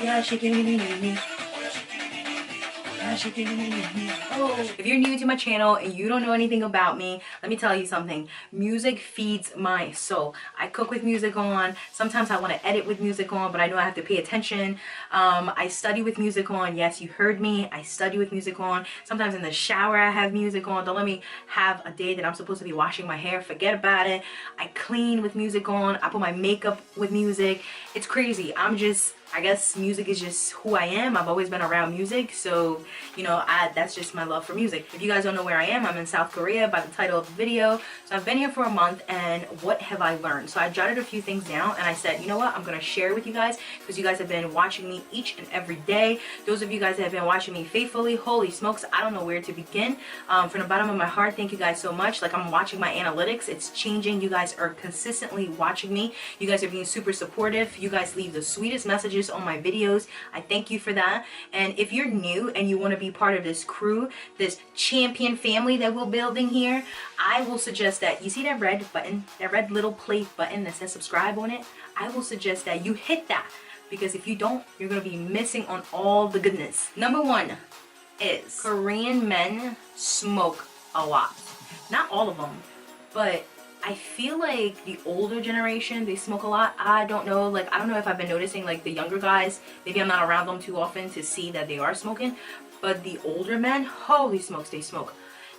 If you're new to my channel and you don't know anything about me, let me tell you something. Music feeds my soul. I cook with music on. Sometimes I want to edit with music on, but I know I have to pay attention. I study with music on. Yes, you heard me. I study with music on. Sometimes in the shower I have music on. Don't let me have a day that I'm supposed to be washing my hair. Forget about it. I clean with music on. I put my makeup with music. It's crazy. I guess music is just who I am. I've always been around music, so you know, that's just my love for music. If you guys don't know where I am, I'm in South Korea by the title of the video. So I've been here for a month, and what have I learned? So I jotted a few things down, and I said, you know what, I'm gonna share it with you guys because you guys have been watching me each and every day. Those of you guys that have been watching me faithfully, holy smokes, I don't know where to begin. From the bottom of my heart, thank you guys so much. Like, I'm watching my analytics, it's changing. You guys are consistently watching me. You guys are being super supportive. You guys leave the sweetest messages on my videos. I thank you for that. And if you're new and you want to be part of this crew, this champion family that we're building here, I will suggest that you see that red button, that red little play button that says subscribe on it. I will suggest that you hit that, because if you don't, you're going to be missing on all the goodness. Number one is Korean men smoke a lot. Not all of them, but I feel like the older generation, they smoke a lot. I don't know, like, I don't know if I've been noticing, like, the younger guys, maybe I'm not around them too often to see that they are smoking, but the older men, holy smokes, they smoke.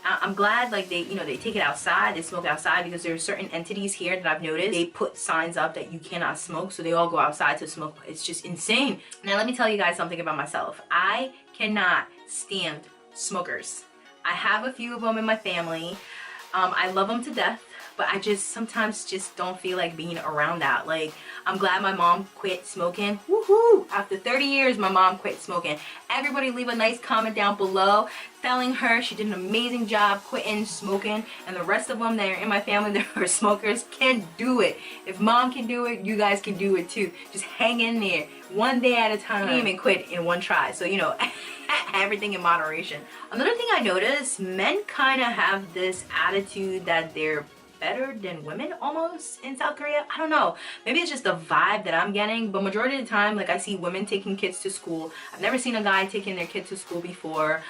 I'm glad, like, they, you know, they take it outside, they smoke outside, because there are certain entities here that I've noticed, they put signs up that you cannot smoke, so they all go outside to smoke. It's just insane. Now, let me tell you guys something about myself. I cannot stand smokers. I have a few of them in my family. I love them to death, but I just sometimes just don't feel like being around that. Like, I'm glad my mom quit smoking. Woohoo! After 30 years, my mom quit smoking. Everybody leave a nice comment down below telling her she did an amazing job quitting smoking, and the rest of them that are in my family that are smokers can do it. If mom can do it, you guys can do it too. Just hang in there, one day at a time. I didn't even quit in one try, so you know, everything in moderation. Another thing I noticed, men kind of have this attitude that they're better than women almost in South Korea. I don't know, maybe it's just the vibe that I'm getting, but majority of the time, like, I see women taking kids to school. I've never seen a guy taking their kid to school before.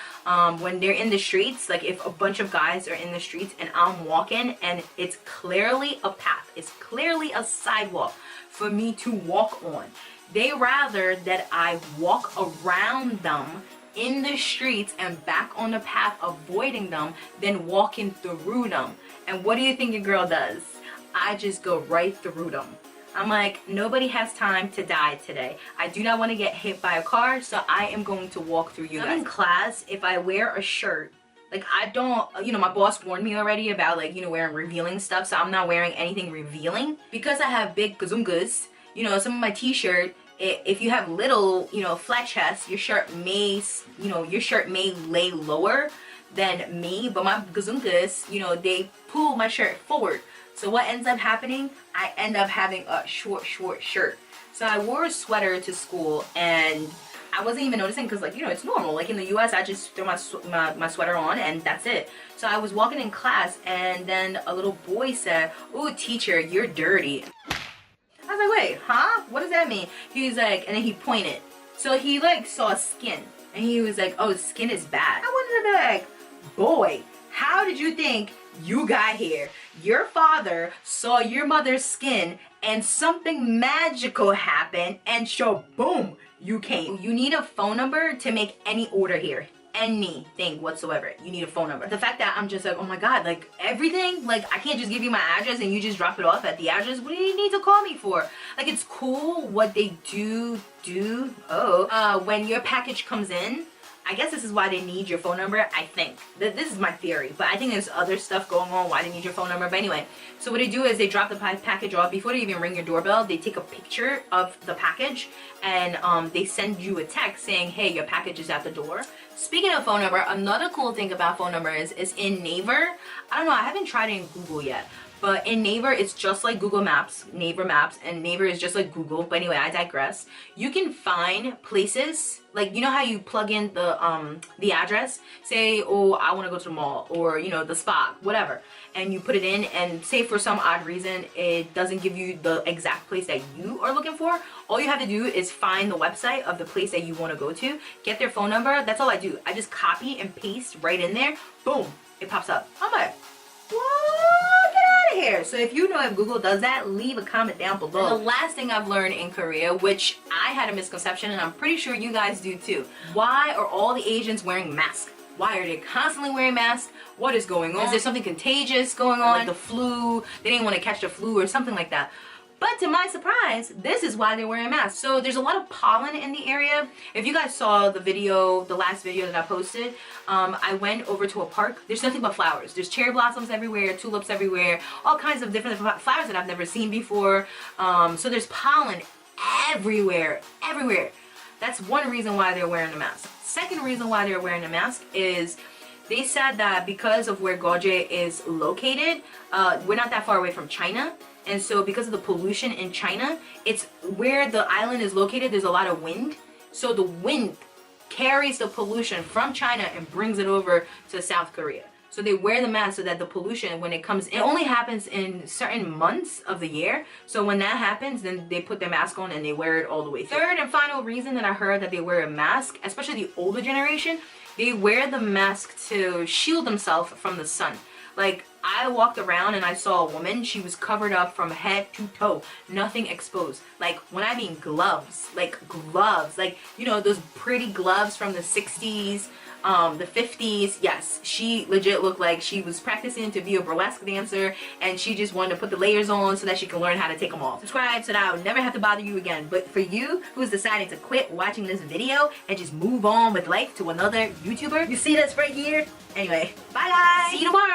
When they're in the streets, like, if a bunch of guys are in the streets and I'm walking and it's clearly a path, it's clearly a sidewalk for me to walk on, they rather that I walk around them in the streets and back on the path avoiding them than walking through them. And what do you think your girl does? I just go right through them. I'm like, nobody has time to die today. I do not want to get hit by a car, so I am going to walk through you guys. I'm in class, if I wear a shirt, like, I don't, you know, my boss warned me already about, like, you know, wearing revealing stuff, so I'm not wearing anything revealing. Because I have big gazungas, you know, some of my t-shirt, if you have little, you know, flat chest, your shirt may, you know, your shirt may lay lower than me, but my gazungas, you know, they pull my shirt forward. So what ends up happening, I end up having a short shirt. So I wore a sweater to school, and I wasn't even noticing because, like, you know, it's normal. Like, in the US, I just throw my sweater on and that's it. So I was walking in class, and then a little boy said, "Ooh, teacher, you're dirty." I was like, wait, huh? What does that mean? He was like, and then he pointed. So he, like, saw skin, and he was like, oh, skin is bad. I wanted to be like, boy, how did you think you got here? Your father saw your mother's skin and something magical happened, and boom, you came. You need a phone number to make any order here. Anything whatsoever, you need a phone number. The fact that I'm just like, oh my god, like, everything, like, I can't just give you my address and you just drop it off at the address. What do you need to call me for? Like, it's cool what they do when your package comes in. I guess this is why they need your phone number, I think. This is my theory, but I think there's other stuff going on why they need your phone number. But anyway, so what they do is they drop the package off. Before they even ring your doorbell, they take a picture of the package, and they send you a text saying, hey, your package is at the door. Speaking of phone number, another cool thing about phone numbers is in Naver. I don't know, I haven't tried it in Google yet, But in Naver, it's just like Google Maps, Naver Maps, and Naver is just like Google. But anyway, I digress. You can find places, like, you know how you plug in the address? Say, oh, I want to go to the mall, or, you know, the spa, whatever. And you put it in, and say for some odd reason, it doesn't give you the exact place that you are looking for. All you have to do is find the website of the place that you want to go to, get their phone number. That's all I do. I just copy and paste right in there. Boom, it pops up. I'm like, what? Get out of here. So if you know if Google does that, leave a comment down below. And the last thing I've learned in Korea, which I had a misconception, and I'm pretty sure you guys do too. Why are all the Asians wearing masks? Why are they constantly wearing masks? What is going on? Is there something contagious going on? Like the flu? They didn't want to catch the flu or something like that. But to my surprise, this is why they're wearing masks. So there's a lot of pollen in the area. If you guys saw the video, the last video that I posted, I went over to a park. There's nothing but flowers. There's cherry blossoms everywhere, tulips everywhere, all kinds of different flowers that I've never seen before. So there's pollen everywhere, everywhere. That's one reason why they're wearing a mask. Second reason why they're wearing a mask is they said that because of where Geoje is located, we're not that far away from China. And so because of the pollution in China, it's where the island is located, there's a lot of wind. So the wind carries the pollution from China and brings it over to South Korea. So they wear the mask so that the pollution, when it comes, it only happens in certain months of the year. So when that happens, then they put their mask on and they wear it all the way through. Third and final reason that I heard that they wear a mask, especially the older generation, they wear the mask to shield themselves from the sun. Like, I walked around and I saw a woman, she was covered up from head to toe, nothing exposed. Like, when I mean gloves, like, you know, those pretty gloves from the 60s, the 50s. Yes, she legit looked like she was practicing to be a burlesque dancer, and she just wanted to put the layers on so that she can learn how to take them off. Subscribe so that I would never have to bother you again. But for you who's deciding to quit watching this video and just move on with life to another YouTuber, you see this right here? Anyway, bye guys, see you tomorrow.